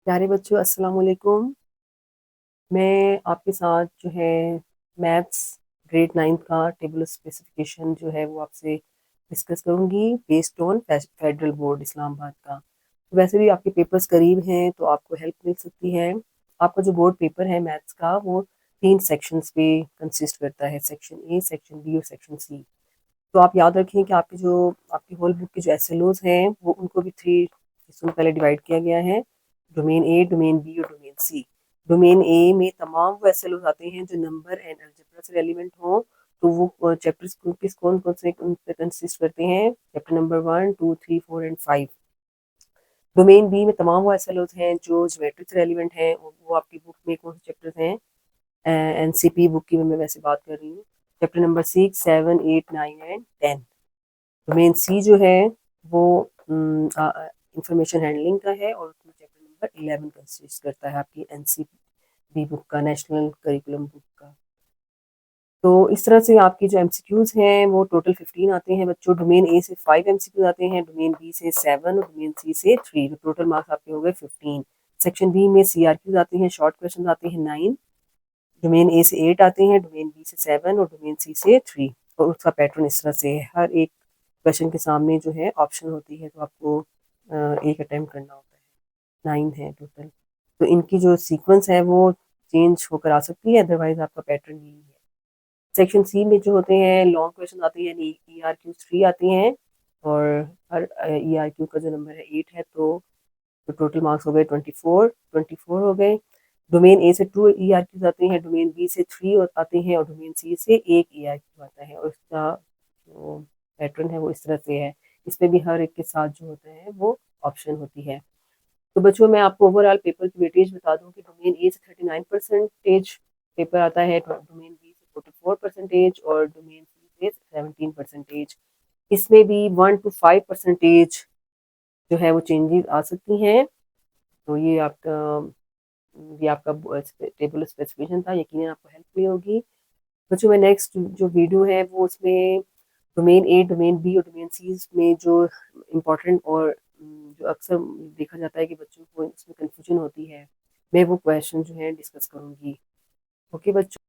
प्यारे बच्चों, अस्सलाम वालेकुम। मैं आपके साथ जो है मैथ्स ग्रेड 9 का टेबल स्पेसिफिकेशन जो है वो आपसे डिस्कस करूंगी based on federal board Islamabad का। तो वैसे भी आपके पेपर्स करीब हैं तो आपको हेल्प मिल सकती है। आपका जो बोर्ड पेपर है मैथ्स का वो 3 सेक्शंस पे कंसिस्ट करता है, सेक्शन ए, सेक्शन बी और सेक्शन सी। तो आप याद रखें कि आपकी होल बुक के जो एसएलओज हैं वो उनको भी 3 हिस्सों में पहले डिवाइड किया गया है, डोमेन ए, डोमेन बी और डोमेन सी। डोमेन ए में तमाम वो एसएलओज आते हैं जो नंबर एंड अलजेब्रा से रेलिवेंट हों। तो वो चैप्टर्स किस कौन कौन से उन पे कंसिस्ट करते हैं, chapter number 1, 2, 3, 4 and 5। Domain B में तमाम वो एसएलओज हैं जो ज्योमेट्री से रेलिवेंट हैं, और वो आपकी बुक में कौन से चैप्टर्स हैं, एनसीपी बुक की मैं वैसे बात कर रही हूँ, चैप्टर नंबर 6, 7, 8, 9 एंड 10। डोमेन सी जो है वो इंफॉर्मेशन हैंडलिंग का है, और उसमें चैप्टर नंबर 11 कंसिस्ट करता है आपकी एनसीबी बुक का, नेशनल करिकुलम बुक का। तो इस तरह से आपकी जो एमसीक्यूज हैं वो टोटल 15 आते हैं बच्चों। डोमेन ए से 5 एमसीक्यूज आते हैं, डोमेन बी से 7 और डोमेन सी से 3। तो टोटल मार्क्स आपके हो गए 15। सेक्शन बी में सीआरक्यूज आते हैं, शॉर्ट क्वेश्चन आते हैं 9। डोमेन ए से 8 आते हैं, डोमेन बी से 7 और डोमेन सी से 3। और उसका पैटर्न इस तरह से है, हर एक क्वेश्चन के सामने जो है ऑप्शन होती है, तो आपको एक अटेम्प्ट करना होता है। 9 है टोटल। तो इनकी जो सीक्वेंस है वो चेंज होकर आ सकती है, अदरवाइज आपका पैटर्न यही है। सेक्शन सी में जो होते हैं लॉन्ग क्वेश्चन आते हैं, यानी ई आर क्यू 3 आती हैं, और हर ई आर क्यू का जो नंबर है 8 है, तो टोटल मार्क्स हो गए 24 हो गए। डोमेन ए से 2 ई आर क्यूज आते हैं, डोमेन बी से 3 आते हैं, और डोमेन सी से 1 ई आर क्यू आता है, और इसका जो पैटर्न है वो इस तरह से है। इसमें भी हर एक के साथ जो होता है वो ऑप्शन होती है। तो बच्चों, मैं आपको ओवरऑल पेपर की वेटेज बता दूं कि डोमेन ए से 39% पेपर आता है, डोमेन बी से 44% और डोमेन सी से 17%। इसमें भी 1 to 5% जो है वो चेंजेस आ सकती हैं। तो ये आपका टेबल स्पेसिफिकेशन था, यकीनन आपको हेल्प हुई होगी बच्चों। मैं नेक्स्ट जो वीडियो है वो उसमें डोमेन ए, डोमेन बी और डोमेन सी में जो इम्पोर्टेंट और जो अक्सर देखा जाता है कि बच्चों को इसमें कंफ्यूजन होती है, मैं वो क्वेश्चन जो है डिस्कस करूंगी। ओके बच्चों।